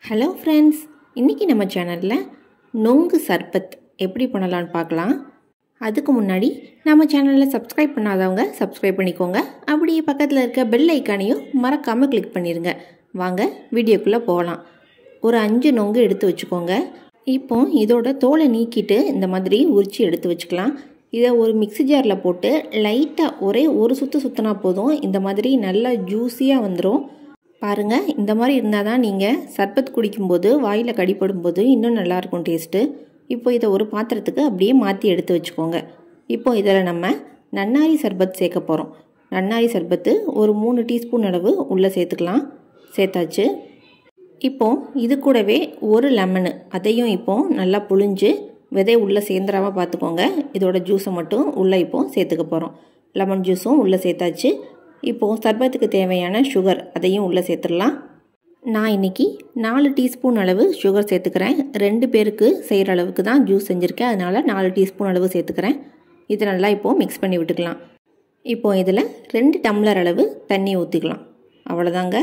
Hello friends, இன்றைக்கி நம்ம சேனலில் நொங்கு சர்பத் எப்படி பண்ணலான்னு பார்க்கலாம். அதுக்கு முன்னாடி நம்ம சேனலில் சப்ஸ்கிரைப் பண்ணாதவங்க சப்ஸ்கிரைப் பண்ணிக்கோங்க. அப்படியே பக்கத்தில் இருக்க பெல் ஐக்கானையும் மறக்காமல் கிளிக் பண்ணிடுங்க. வாங்க வீடியோக்குள்ளே போகலாம். ஒரு 5 நொங்கு எடுத்து வச்சுக்கோங்க. இப்போ இதோட தோலை நீக்கிட்டு இந்த மாதிரி உரித்து எடுத்து வச்சுக்கலாம். இதை ஒரு மிக்ஸி ஜாரில் போட்டு லைட்டாக ஒரே ஒரு சுற்றினா போதும். இந்த மாதிரி நல்லா ஜூஸியாக வந்துடும். பாருங்கள், இந்த மாதிரி இருந்தால் தான் நீங்கள் சர்பத் குடிக்கும்போது வாயில் கடிப்படும்போது இன்னும் நல்லாயிருக்கும் டேஸ்ட்டு. இப்போ இதை ஒரு பாத்திரத்துக்கு அப்படியே மாற்றி எடுத்து வச்சுக்கோங்க. இப்போ இதில் நம்ம நன்னாரி சர்பத் சேர்க்க போகிறோம். நன்னாரி சர்பத்து ஒரு 3 டீஸ்பூன் அளவு உள்ளே சேர்த்துக்கலாம். சேர்த்தாச்சு. இப்போது இது கூடவே ஒரு லெமனு, அதையும் இப்போது நல்லா புழிஞ்சு விதை உள்ளே சேர்ந்துடாமல் பார்த்துக்கோங்க. இதோட ஜூஸை மட்டும் உள்ளே இப்போது சேர்த்துக்க போகிறோம். லெமன் ஜூஸும் உள்ளே சேர்த்தாச்சு. இப்போது சர்பத்துக்கு தேவையான சுகர் அதையும் உள்ளே சேர்த்துடலாம். நான் இன்றைக்கி 4 டீஸ்பூன் அளவு சுகர் சேர்த்துக்கிறேன். 2 பேருக்கு செய்கிற அளவுக்கு தான் ஜூஸ் செஞ்சுருக்கேன். அதனால் 4 டீஸ்பூன் அளவு சேர்த்துக்கிறேன். இது நல்லா இப்போது மிக்ஸ் பண்ணி விட்டுக்கலாம். இப்போது இதில் 2 டம்ளர் அளவு தண்ணி ஊற்றிக்கலாம். அவ்வளோதாங்க.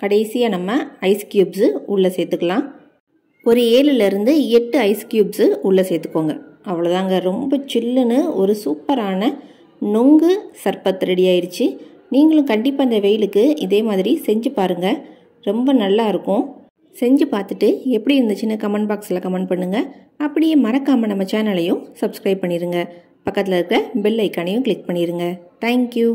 கடைசியாக நம்ம ஐஸ் க்யூப்ஸு உள்ளே சேர்த்துக்கலாம். ஒரு 7லேருந்து 8 ஐஸ் க்யூப்ஸு உள்ளே சேர்த்துக்கோங்க. அவ்வளோதாங்க. ரொம்ப சில்லுன்னு ஒரு சூப்பரான நொங்கு சர்பத் ரெடி ஆயிடுச்சு. நீங்களும் கண்டிப்பாக இந்த வெயிலுக்கு இதே மாதிரி செஞ்சு பாருங்கள். ரொம்ப நல்லா இருக்கும். செஞ்சு பார்த்துட்டு எப்படி இருந்துச்சுன்னு கமெண்ட் பாக்ஸில் கமெண்ட் பண்ணுங்கள். அப்படியே மறக்காமல் நம்ம சேனலையும் சப்ஸ்கிரைப் பண்ணிடுங்க. பக்கத்தில் இருக்க பெல் ஐக்கானையும் கிளிக் பண்ணிடுங்க. தேங்க்யூ.